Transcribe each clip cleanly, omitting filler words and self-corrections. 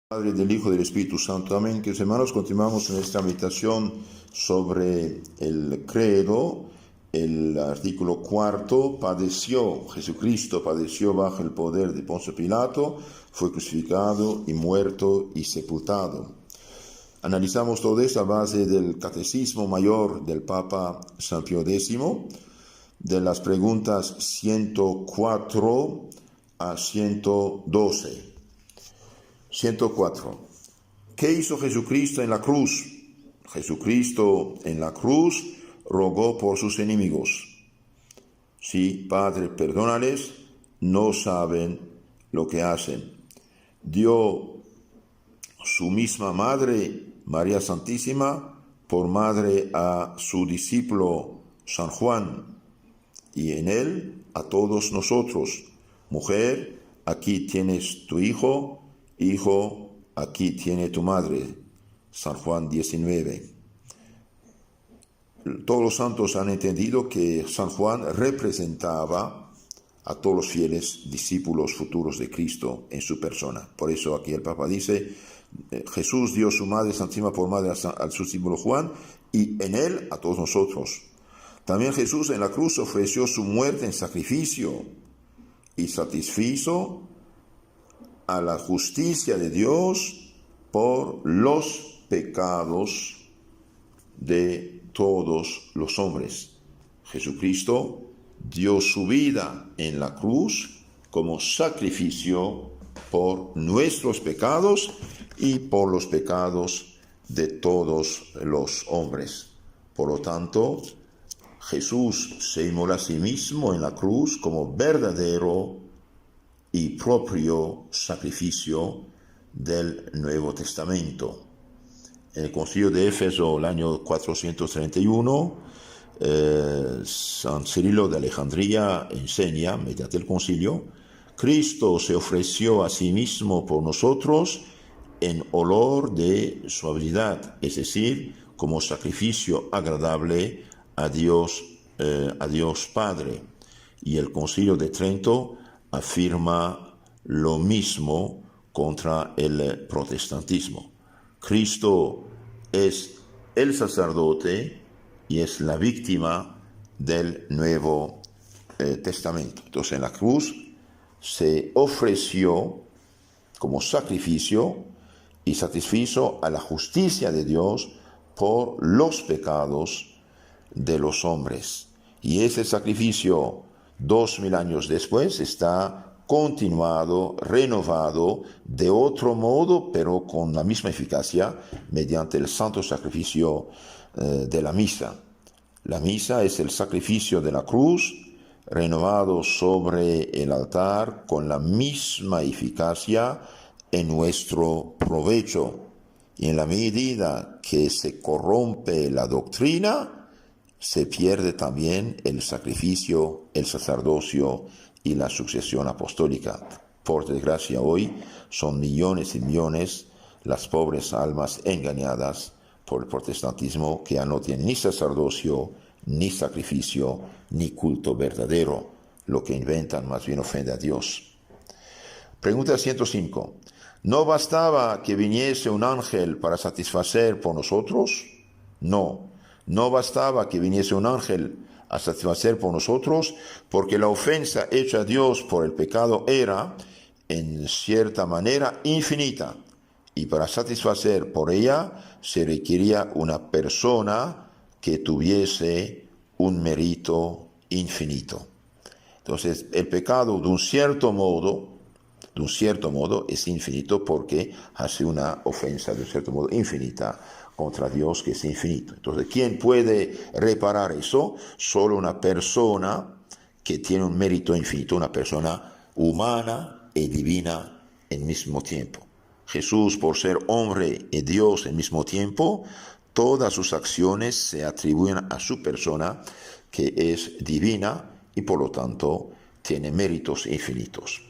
Padre, del Hijo y del Espíritu Santo. Amén. Queridos hermanos, continuamos en esta meditación sobre el credo. El artículo 4, Jesucristo padeció bajo el poder de Poncio Pilato, fue crucificado y muerto y sepultado. Analizamos todo esto a base del Catecismo Mayor del Papa San Pío X, de las preguntas 104 a 112. 104. ¿Qué hizo Jesucristo en la cruz? Jesucristo en la cruz rogó por sus enemigos. Sí, Padre, perdónales, no saben lo que hacen. Dio su misma madre, María Santísima, por madre a su discípulo San Juan, y en él a todos nosotros. Mujer, aquí tienes tu hijo. Hijo, aquí tiene tu madre. San Juan 19. Todos los santos han entendido que San Juan representaba a todos los fieles discípulos futuros de Cristo en su persona. Por eso aquí el Papa dice, Jesús dio su madre santísima por madre al su discípulo Juan, y en él a todos nosotros. También Jesús en la cruz ofreció su muerte en sacrificio y satisfizo a la justicia de Dios por los pecados de todos los hombres. Jesucristo dio su vida en la cruz como sacrificio por nuestros pecados y por los pecados de todos los hombres. Por lo tanto, Jesús se inmoló a sí mismo en la cruz como verdadero y propio sacrificio del Nuevo Testamento. En el Concilio de Éfeso, el año 431, San Cirilo de Alejandría enseña, mediante el concilio, Cristo se ofreció a sí mismo por nosotros en olor de suavidad, es decir, como sacrificio agradable a Dios Padre. Y el Concilio de Trento afirma lo mismo contra el protestantismo. Cristo es el sacerdote y es la víctima del Nuevo Testamento. Entonces en la cruz se ofreció como sacrificio y satisfizo a la justicia de Dios por los pecados de los hombres. Y ese sacrificio 2000 años después está continuado, renovado de otro modo, pero con la misma eficacia, mediante el santo sacrificio de la misa. La misa es el sacrificio de la cruz, renovado sobre el altar con la misma eficacia en nuestro provecho. Y en la medida que se corrompe la doctrina, se pierde también el sacrificio, el sacerdocio y la sucesión apostólica. Por desgracia, hoy son millones y millones las pobres almas engañadas por el protestantismo que ya no tienen ni sacerdocio, ni sacrificio, ni culto verdadero. Lo que inventan más bien ofende a Dios. Pregunta 105. ¿No bastaba que viniese un ángel para satisfacer por nosotros? No bastaba que viniese un ángel a satisfacer por nosotros, porque la ofensa hecha a Dios por el pecado era, en cierta manera, infinita, y para satisfacer por ella se requería una persona que tuviese un mérito infinito. Entonces, el pecado de un cierto modo es infinito porque hace una ofensa de un cierto modo infinita contra Dios, que es infinito. Entonces, ¿quién puede reparar eso? Solo una persona que tiene un mérito infinito, una persona humana y divina en mismo tiempo. Jesús, por ser hombre y Dios en mismo tiempo, todas sus acciones se atribuyen a su persona, que es divina y por lo tanto tiene méritos infinitos.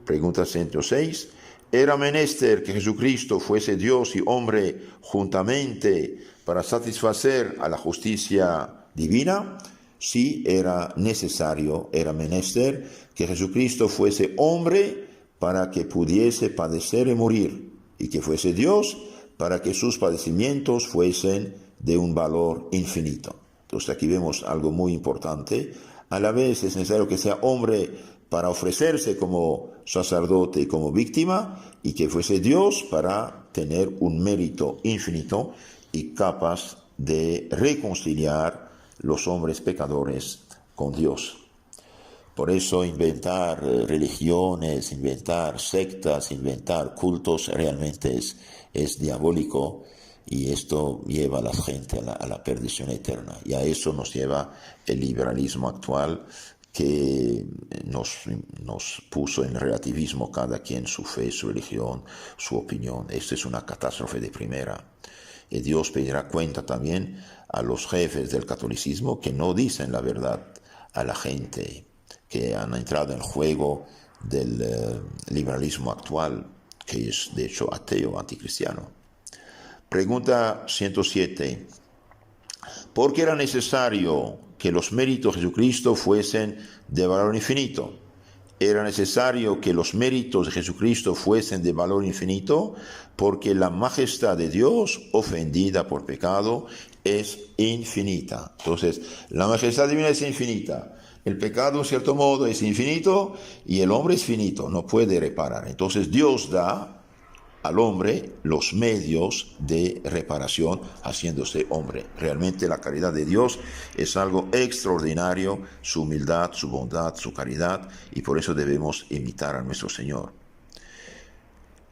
Pregunta 106. ¿Era menester que Jesucristo fuese Dios y hombre juntamente para satisfacer a la justicia divina? Sí, era menester que Jesucristo fuese hombre para que pudiese padecer y morir, y que fuese Dios para que sus padecimientos fuesen de un valor infinito. Entonces aquí vemos algo muy importante. A la vez es necesario que sea hombre para ofrecerse como sacerdote y como víctima, y que fuese Dios para tener un mérito infinito y capaz de reconciliar los hombres pecadores con Dios. Por eso inventar religiones, inventar sectas, inventar cultos realmente es diabólico, y esto lleva a la gente a la perdición eterna. Y a eso nos lleva el liberalismo actual, que nos puso en relativismo cada quien su fe, su religión, su opinión. Esta es una catástrofe de primera. Y Dios pedirá cuenta también a los jefes del catolicismo que no dicen la verdad a la gente, que han entrado en el juego del liberalismo actual, que es de hecho ateo, anticristiano. Pregunta 107. ¿Por qué era necesario que los méritos de Jesucristo fuesen de valor infinito? Era necesario que los méritos de Jesucristo fuesen de valor infinito porque la majestad de Dios, ofendida por pecado, es infinita. Entonces, la majestad divina es infinita. El pecado, en cierto modo, es infinito y el hombre es finito, no puede reparar. Entonces, Dios da al hombre los medios de reparación haciéndose hombre. Realmente la caridad de Dios es algo extraordinario, su humildad, su bondad, su caridad, y por eso debemos imitar a nuestro Señor.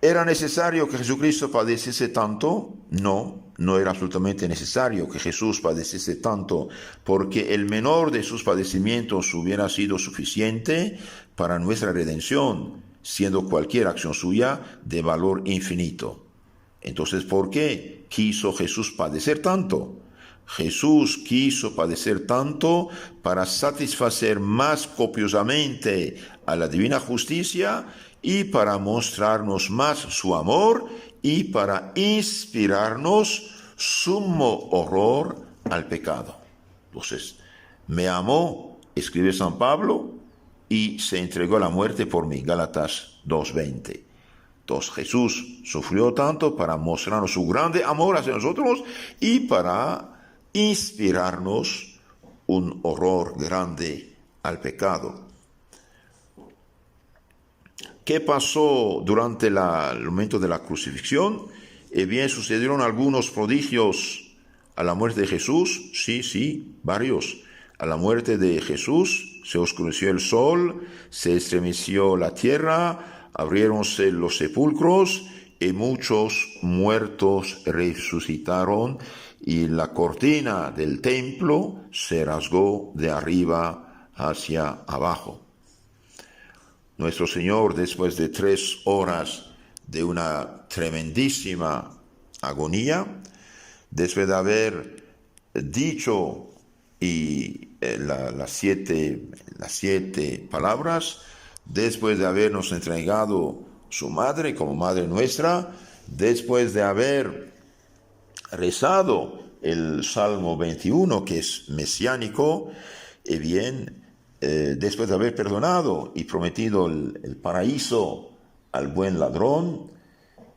¿Era necesario que Jesucristo padeciese tanto? No, no era absolutamente necesario que Jesús padeciese tanto, porque el menor de sus padecimientos hubiera sido suficiente para nuestra redención, siendo cualquier acción suya de valor infinito. Entonces, ¿por qué quiso Jesús padecer tanto? Jesús quiso padecer tanto para satisfacer más copiosamente a la divina justicia y para mostrarnos más su amor y para inspirarnos sumo horror al pecado. Entonces, me amó, escribe San Pablo, y se entregó a la muerte por mí. Gálatas 2:20. Entonces Jesús sufrió tanto para mostrarnos su grande amor hacia nosotros y para inspirarnos un horror grande al pecado. ¿Qué pasó durante el momento de la crucifixión? Bien, sucedieron algunos prodigios a la muerte de Jesús. Sí, varios. A la muerte de Jesús se oscureció el sol, se estremeció la tierra, abriéronse los sepulcros y muchos muertos resucitaron, y la cortina del templo se rasgó de arriba hacia abajo. Nuestro Señor, después de 3 horas de una tremendísima agonía, después de haber dicho las siete palabras, después de habernos entregado su madre como madre nuestra, después de haber rezado el Salmo 21, que es mesiánico, después de haber perdonado y prometido el paraíso al buen ladrón,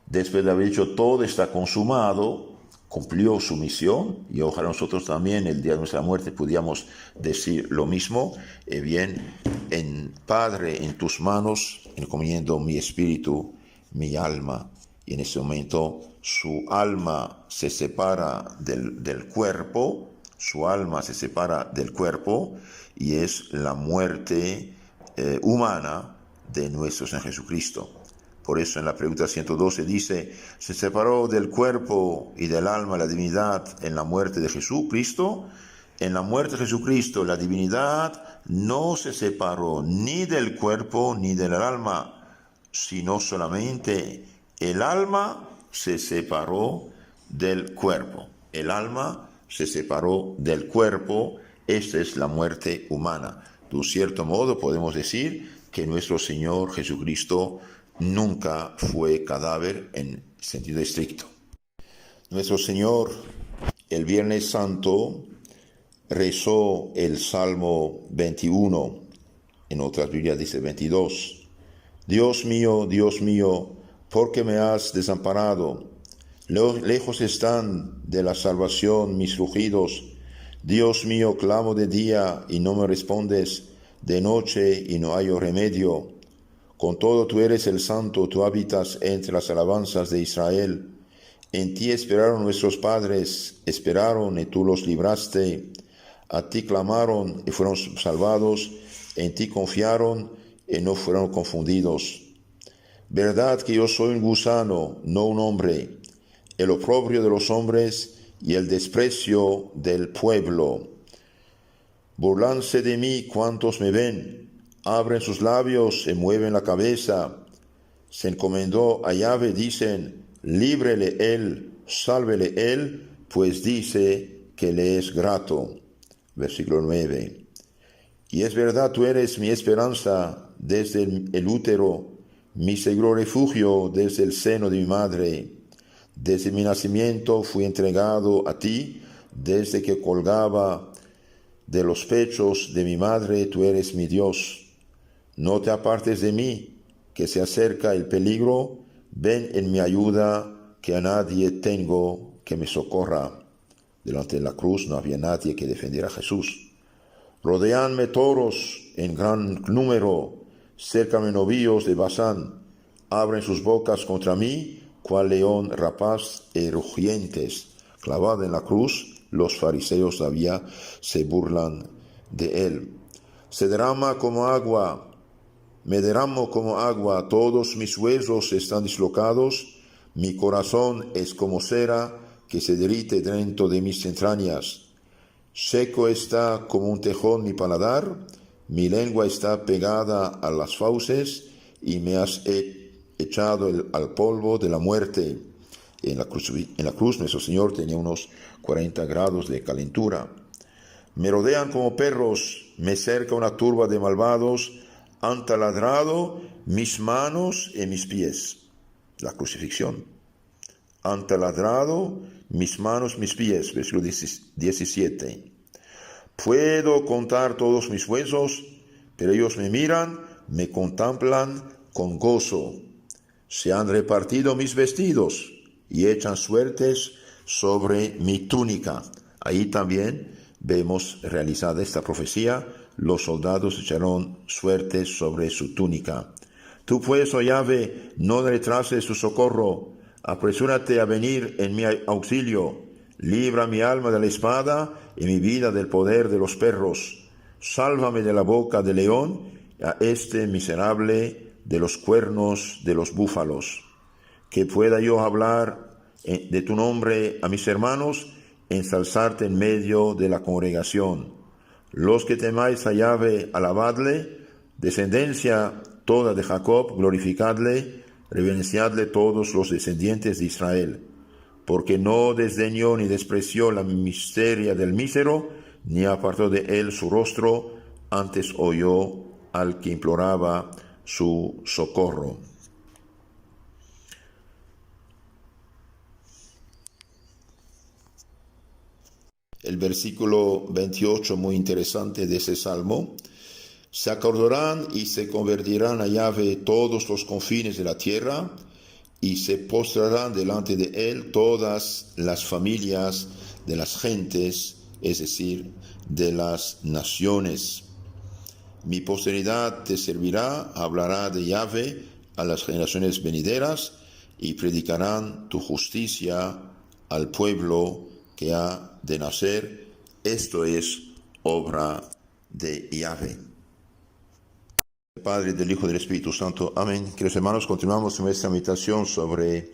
después de haber dicho todo está consumado, cumplió su misión, y ojalá nosotros también el día de nuestra muerte pudiéramos decir lo mismo. Padre, en tus manos encomiendo mi espíritu, mi alma. Y en ese momento su alma se separa del cuerpo, su alma se separa del cuerpo, y es la muerte humana de nuestro Señor Jesucristo. Por eso en la pregunta 112 dice, ¿se separó del cuerpo y del alma la divinidad en la muerte de Jesucristo? En la muerte de Jesucristo la divinidad no se separó ni del cuerpo ni del alma, sino solamente el alma se separó del cuerpo. El alma se separó del cuerpo. Esta es la muerte humana. De un cierto modo podemos decir que nuestro Señor Jesucristo nunca fue cadáver en sentido estricto. Nuestro Señor, el Viernes Santo, rezó el Salmo 21, en otras Biblias dice 22. Dios mío, porque me has desamparado. Lejos están de la salvación mis rugidos. Dios mío, clamo de día y no me respondes, de noche y no hallo remedio. Con todo tú eres el santo, tú habitas entre las alabanzas de Israel. En ti esperaron nuestros padres, esperaron y tú los libraste. A ti clamaron y fueron salvados, en ti confiaron y no fueron confundidos. Verdad que yo soy un gusano, no un hombre, el oprobio de los hombres y el desprecio del pueblo. Burlanse de mí cuantos me ven, abren sus labios y mueven la cabeza. Se encomendó a Yahvé, dicen, líbrele él, sálvele él, pues dice que le es grato. Versículo 9. Y es verdad, tú eres mi esperanza desde el útero, mi seguro refugio desde el seno de mi madre. Desde mi nacimiento fui entregado a ti, desde que colgaba de los pechos de mi madre, tú eres mi Dios. No te apartes de mí, que se acerca el peligro, ven en mi ayuda, que a nadie tengo que me socorra. Delante de la cruz no había nadie que defendiera a Jesús. Rodéanme toros en gran número, cércame novillos de Basán, abren sus bocas contra mí, cual león rapaz y rugientes. Clavado en la cruz, los fariseos todavía se burlan de él. Se derrama como agua, me derramo como agua, todos mis huesos están dislocados, mi corazón es como cera que se derrite dentro de mis entrañas. Seco está como un tejón mi paladar, mi lengua está pegada a las fauces y me has echado al polvo de la muerte. En la cruz nuestro Señor tenía unos 40 grados de calentura. Me rodean como perros, me cerca una turba de malvados, han taladrado mis manos y mis pies. La crucifixión. Han taladrado mis manos, mis pies. Versículo 17. Puedo contar todos mis huesos, pero ellos me miran, me contemplan con gozo. Se han repartido mis vestidos y echan suertes sobre mi túnica. Ahí también vemos realizada esta profecía. Los soldados echaron suertes sobre su túnica. Tú pues, oh Yahvé, no retrases tu socorro. Apresúrate a venir en mi auxilio. Libra mi alma de la espada y mi vida del poder de los perros. Sálvame de la boca del león, a este miserable de los cuernos de los búfalos. Que pueda yo hablar de tu nombre a mis hermanos, ensalzarte en medio de la congregación. Los que temáis a Yahvé, alabadle, descendencia toda de Jacob, glorificadle, reverenciadle todos los descendientes de Israel. Porque no desdeñó ni despreció la miseria del mísero, ni apartó de él su rostro, antes oyó al que imploraba su socorro. El versículo 28, muy interesante de ese salmo. Se acordarán y se convertirán a Yahvé todos los confines de la tierra, y se postrarán delante de él todas las familias de las gentes, es decir, de las naciones. Mi posteridad te servirá, hablará de Yahvé a las generaciones venideras, y predicarán tu justicia al pueblo que ha de nacer. Esto es obra de Yahvé. Del Padre, del Hijo y del Espíritu Santo. Amén. Queridos hermanos, continuamos nuestra meditación sobre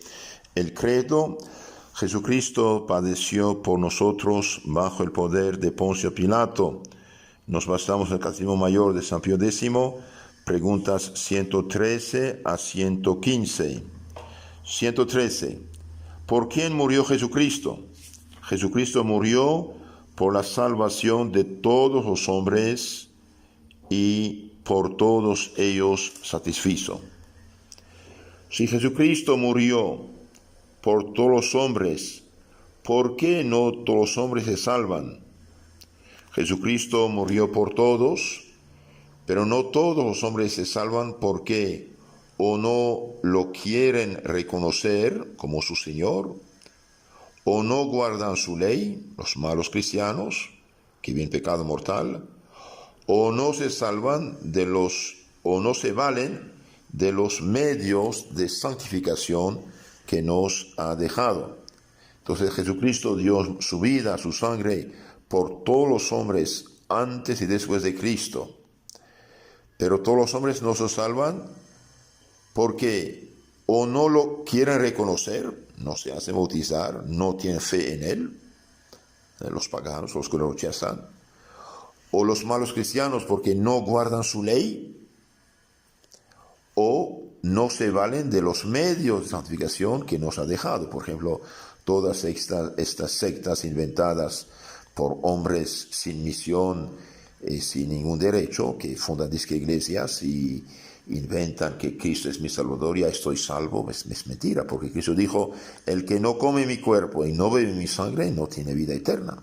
el credo. Jesucristo padeció por nosotros bajo el poder de Poncio Pilato. Nos basamos en el Catecismo Mayor de San Pío X, preguntas 113 a 115. 113. ¿Por quién murió Jesucristo? Jesucristo murió por la salvación de todos los hombres y por todos ellos satisfizo. Si Jesucristo murió por todos los hombres, ¿por qué no todos los hombres se salvan? Jesucristo murió por todos, pero no todos los hombres se salvan. ¿Por qué? o no lo quieren reconocer como su Señor, o no guardan su ley, los malos cristianos, que viven pecado mortal, o no se salvan o no se valen de los medios de santificación que nos ha dejado. Entonces Jesucristo dio su vida, su sangre, por todos los hombres antes y después de Cristo. Pero todos los hombres no se salvan porque o no lo quieren reconocer, no se hacen bautizar, no tienen fe en Él, los paganos, los que lo rechazan, o los malos cristianos porque no guardan su ley, o no se valen de los medios de santificación que nos ha dejado. Por ejemplo, todas estas sectas inventadas por hombres sin misión, sin ningún derecho, que fundan disque iglesias y inventan que Cristo es mi Salvador, ya estoy salvo. Es mentira, porque Cristo dijo: el que no come mi cuerpo y no bebe mi sangre no tiene vida eterna.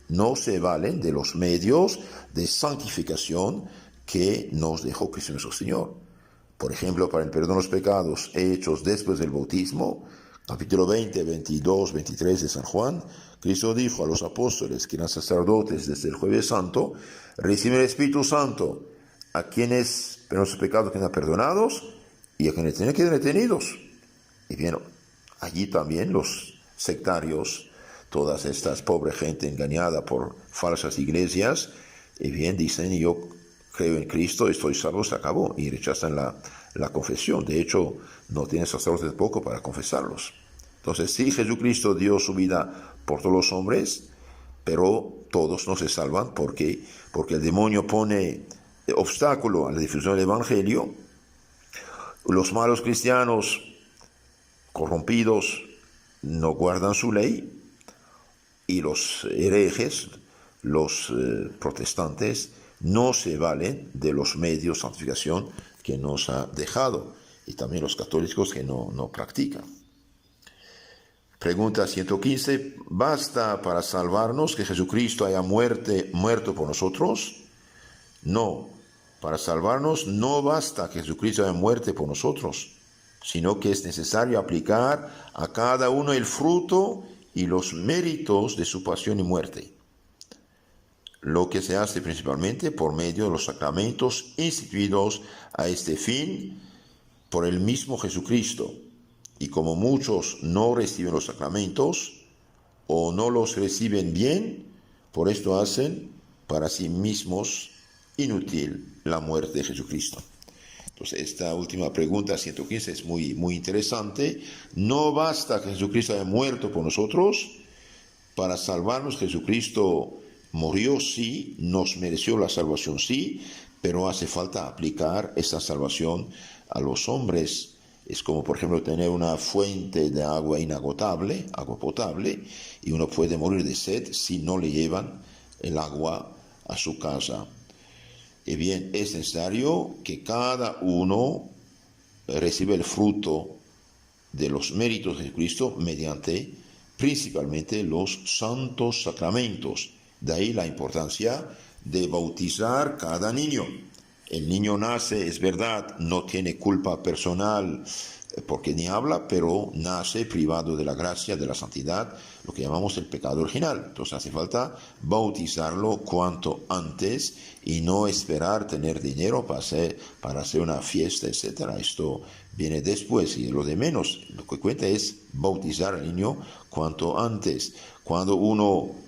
No se valen de los medios de santificación que nos dejó Cristo nuestro Señor. Por ejemplo, para el perdón de los pecados hechos después del bautismo, capítulo 20, 22, 23 de San Juan, Cristo dijo a los apóstoles que eran sacerdotes desde el Jueves Santo: reciben el Espíritu Santo a quienes sus pecados quedan perdonados y a quienes tienen que ser detenidos. Y bien, allí también los sectarios, toda esta pobre gente engañada por falsas iglesias, y bien dicen: yo creo en Cristo, estoy salvo, se acabó, y rechazan la confesión. De hecho, no tienen sacerdotes poco para confesarlos. Entonces, sí, Jesucristo dio su vida por todos los hombres, pero todos no se salvan. ¿Por qué? Porque el demonio pone obstáculo a la difusión del Evangelio. Los malos cristianos corrompidos no guardan su ley, y los herejes, los protestantes, no se valen de los medios de santificación que nos ha dejado, y también los católicos que no practican. Pregunta 115. ¿Basta para salvarnos que Jesucristo haya muerto por nosotros? No, para salvarnos no basta que Jesucristo haya muerto por nosotros, sino que es necesario aplicar a cada uno el fruto y los méritos de su pasión y muerte, lo que se hace principalmente por medio de los sacramentos instituidos a este fin por el mismo Jesucristo. Y como muchos no reciben los sacramentos o no los reciben bien, por esto hacen para sí mismos inútil la muerte de Jesucristo. Entonces, esta última pregunta, 115, es muy interesante. No basta que Jesucristo haya muerto por nosotros. Para salvarnos, Jesucristo murió, sí, nos mereció la salvación, sí, pero hace falta aplicar esa salvación a los hombres. Es como, por ejemplo, tener una fuente de agua inagotable, agua potable, y uno puede morir de sed si no le llevan el agua a su casa. Y bien, es necesario que cada uno reciba el fruto de los méritos de Jesucristo mediante principalmente los santos sacramentos. De ahí la importancia de bautizar cada niño. El niño nace, es verdad, no tiene culpa personal porque ni habla, pero nace privado de la gracia, de la santidad, lo que llamamos el pecado original. Entonces hace falta bautizarlo cuanto antes y no esperar tener dinero para hacer una fiesta, etc. Esto viene después y lo de menos. Lo que cuenta es bautizar al niño cuanto antes. Cuando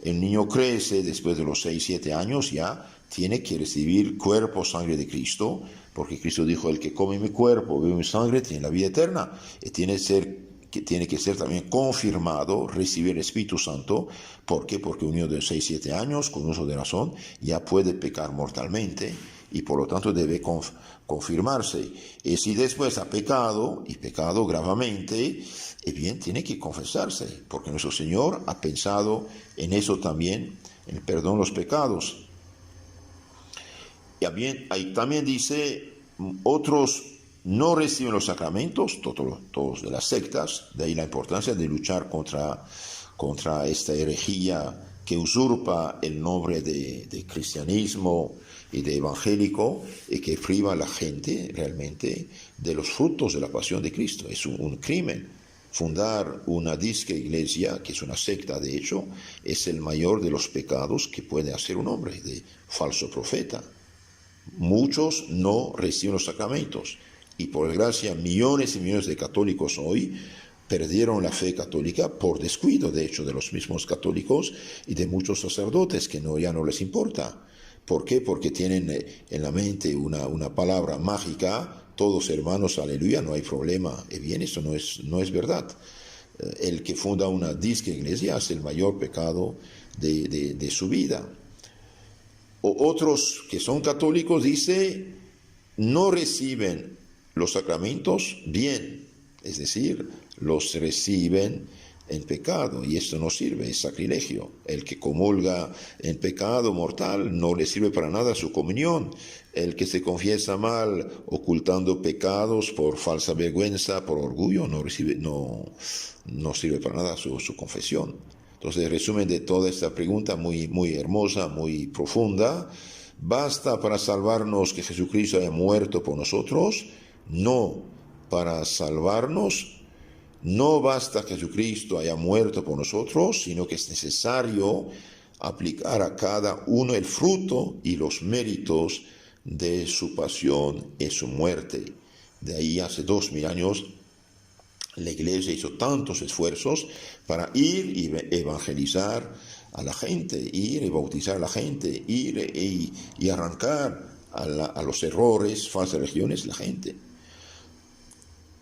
el niño crece, después de los 6, 7 años, ya tiene que recibir cuerpo, sangre de Cristo, porque Cristo dijo: el que come mi cuerpo, bebe mi sangre, tiene la vida eterna. Y tiene que ser también confirmado, recibir el Espíritu Santo. ¿Por qué? Porque un niño de 6, 7 años, con uso de razón, ya puede pecar mortalmente y por lo tanto debe confirmarse. Y si después ha pecado, y pecado gravemente, bien, tiene que confesarse, porque nuestro Señor ha pensado en eso también, en el perdón de los pecados. Y también dice: otros no reciben los sacramentos, todos de las sectas. De ahí la importancia de luchar contra esta herejía que usurpa el nombre de cristianismo y de evangélico que priva a la gente realmente de los frutos de la pasión de Cristo. Es un crimen. Fundar una disque iglesia, que es una secta de hecho, es el mayor de los pecados que puede hacer un hombre de falso profeta. Muchos no reciben los sacramentos y por desgracia millones y millones de católicos hoy perdieron la fe católica por descuido, de hecho, de los mismos católicos y de muchos sacerdotes que ya no les importa. ¿Por qué? Porque tienen en la mente una palabra mágica: todos hermanos, aleluya, no hay problema. Y bien, eso no es verdad. El que funda una disque iglesia hace el mayor pecado de su vida. O otros que son católicos, dice, no reciben los sacramentos bien, es decir, los reciben en pecado, y esto no sirve, es sacrilegio. El que comulga en pecado mortal no le sirve para nada su comunión. El que se confiesa mal ocultando pecados por falsa vergüenza, por orgullo, no sirve para nada su confesión. Entonces, el resumen de toda esta pregunta, muy, muy hermosa, muy profunda: ¿basta para salvarnos que Jesucristo haya muerto por nosotros? No. Para salvarnos no basta que Jesucristo haya muerto por nosotros, sino que es necesario aplicar a cada uno el fruto y los méritos de su pasión y su muerte. De ahí hace 2000 años la Iglesia hizo tantos esfuerzos para ir y evangelizar a la gente, ir y bautizar a la gente, ir y arrancar a los errores, falsas religiones, la gente.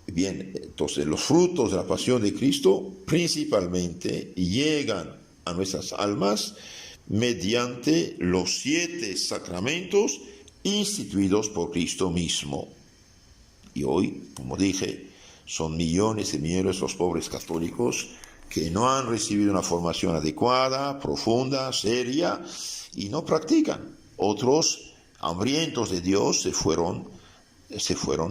Bien, entonces los frutos de la pasión de Cristo principalmente llegan a nuestras almas mediante los 7 sacramentos instituidos por Cristo mismo. Y hoy, como dije, son millones y millones los pobres católicos que no han recibido una formación adecuada, profunda, seria, y no practican. Otros, hambrientos de Dios, se fueron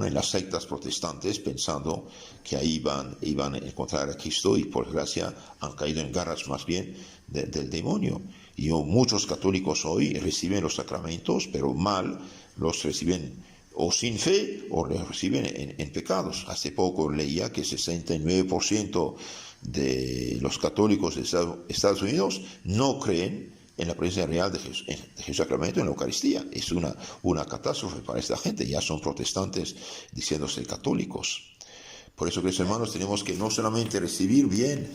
en las sectas protestantes pensando que ahí iban a encontrar a Cristo, y por desgracia han caído en garras más bien del demonio. Y muchos católicos hoy reciben los sacramentos, pero mal, los reciben o sin fe o los reciben en pecados. Hace poco leía que 69% de los católicos de Estados Unidos no creen en la presencia real de Jesús Sacramento en la Eucaristía. Es una catástrofe para esta gente. Ya son protestantes diciéndose católicos. Por eso, queridos hermanos, tenemos que no solamente recibir bien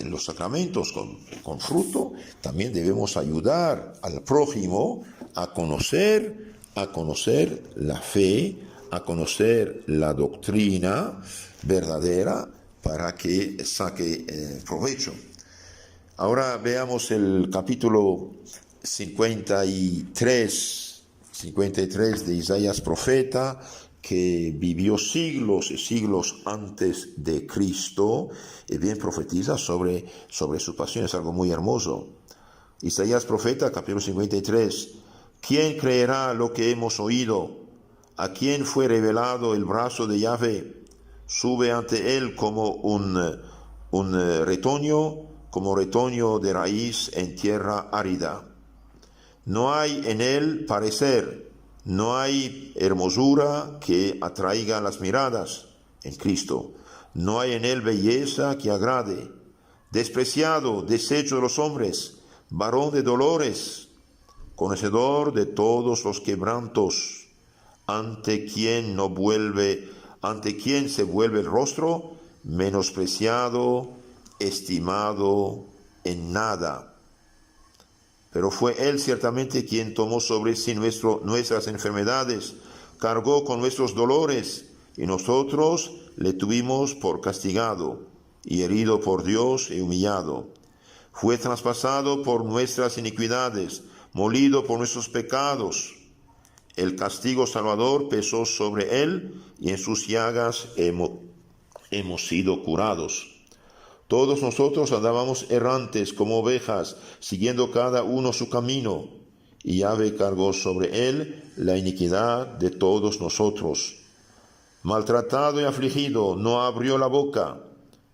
los sacramentos con fruto, también debemos ayudar al prójimo a conocer la fe, a conocer la doctrina verdadera para que saque provecho. Ahora veamos el capítulo 53 de Isaías profeta, que vivió siglos y siglos antes de Cristo, y bien profetiza sobre su pasión. Es algo muy hermoso. Isaías profeta, capítulo 53. ¿Quién creerá lo que hemos oído? ¿A quién fue revelado el brazo de Yahvé? Sube ante él como un retoño, como retoño de raíz en tierra árida. No hay en él parecer, no hay hermosura que atraiga las miradas en Cristo. No hay en él belleza que agrade. Despreciado, deshecho de los hombres, varón de dolores, conocedor de todos los quebrantos, ante quien se vuelve el rostro, menospreciado, estimado en nada. Pero fue él ciertamente quien tomó sobre sí nuestras enfermedades, cargó con nuestros dolores, y nosotros le tuvimos por castigado, y herido por Dios y humillado. Fue traspasado por nuestras iniquidades, molido por nuestros pecados. El castigo salvador pesó sobre él, y en sus llagas hemos sido curados. Todos nosotros andábamos errantes como ovejas, siguiendo cada uno su camino, y Yahvé cargó sobre él la iniquidad de todos nosotros. Maltratado y afligido, no abrió la boca,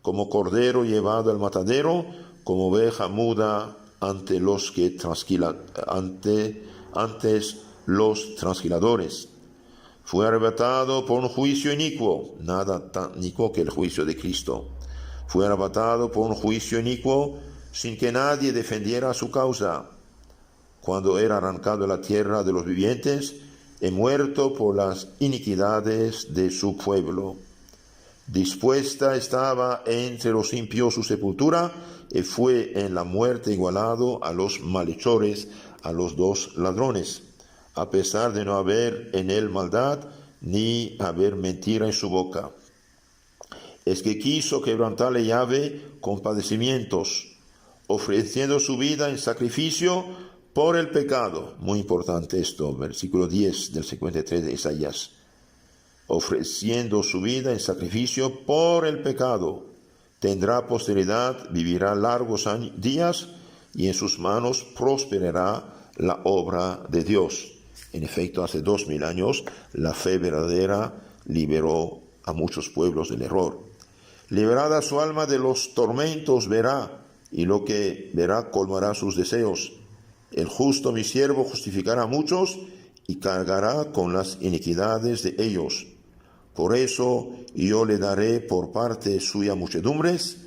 como cordero llevado al matadero, como oveja muda ante antes los transgiladores. Fue arrebatado por un juicio inicuo, nada tan inicuo que el juicio de Cristo. Fue arrebatado por un juicio inicuo sin que nadie defendiera su causa. Cuando era arrancado de la tierra de los vivientes, he muerto por las iniquidades de su pueblo. Dispuesta estaba entre los impíos su sepultura, y fue en la muerte igualado a los malhechores, a los dos ladrones, a pesar de no haber en él maldad, ni haber mentira en su boca. Es que quiso quebrantarle Yahvé con padecimientos, ofreciendo su vida en sacrificio por el pecado. Muy importante esto, versículo 10 del 53 de Isaías. Ofreciendo su vida en sacrificio por el pecado. Tendrá posteridad, vivirá largos días, y en sus manos prosperará la obra de Dios. En efecto, hace 2000 años, la fe verdadera liberó a muchos pueblos del error. Liberada su alma de los tormentos verá, y lo que verá colmará sus deseos. El justo mi siervo justificará a muchos, y cargará con las iniquidades de ellos. Por eso yo le daré por parte suya muchedumbres,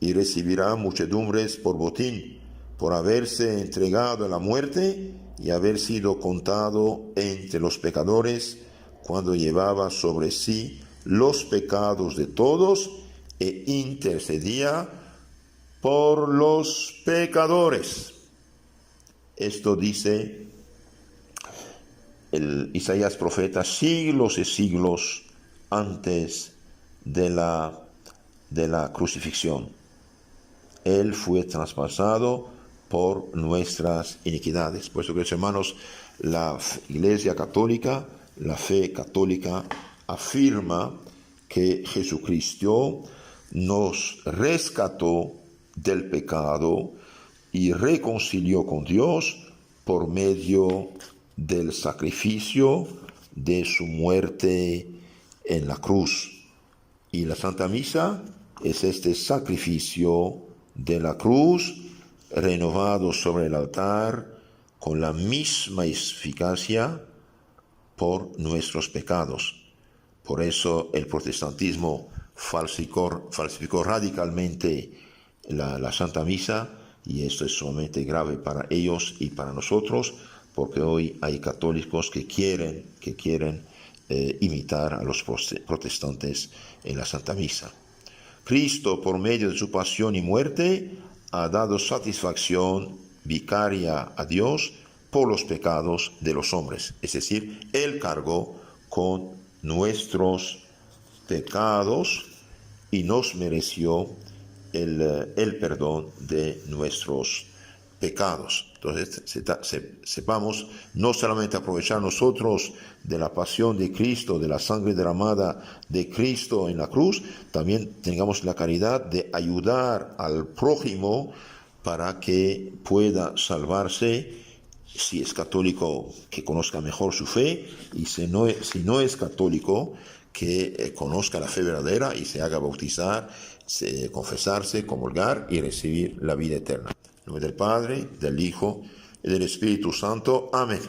y recibirá muchedumbres por botín, por haberse entregado a la muerte y haber sido contado entre los pecadores, cuando llevaba sobre sí los pecados de todos e intercedía por los pecadores. Esto dice el Isaías profeta siglos y siglos antes de la crucifixión. Él fue traspasado por nuestras iniquidades. Por eso, queridos hermanos, la Iglesia Católica, la fe católica, afirma que Jesucristo nos rescató del pecado y reconcilió con Dios por medio del sacrificio de su muerte en la cruz. Y la Santa Misa es este sacrificio de la cruz renovado sobre el altar con la misma eficacia por nuestros pecados. Por eso el protestantismo falsificó radicalmente la Santa Misa, y esto es sumamente grave para ellos y para nosotros, porque hoy hay católicos que quieren imitar a los protestantes en la Santa Misa. Cristo, por medio de su pasión y muerte, ha dado satisfacción vicaria a Dios por los pecados de los hombres. Es decir, Él cargó con nuestros pecados y nos mereció el perdón de nuestros pecados. Entonces, sepamos no solamente aprovechar nosotros de la pasión de Cristo, de la sangre derramada de Cristo en la cruz, también tengamos la caridad de ayudar al prójimo para que pueda salvarse. Si es católico, que conozca mejor su fe, y si no es católico, que conozca la fe verdadera y se haga bautizar, confesarse, comulgar y recibir la vida eterna. En nombre del Padre, del Hijo y del Espíritu Santo. Amén.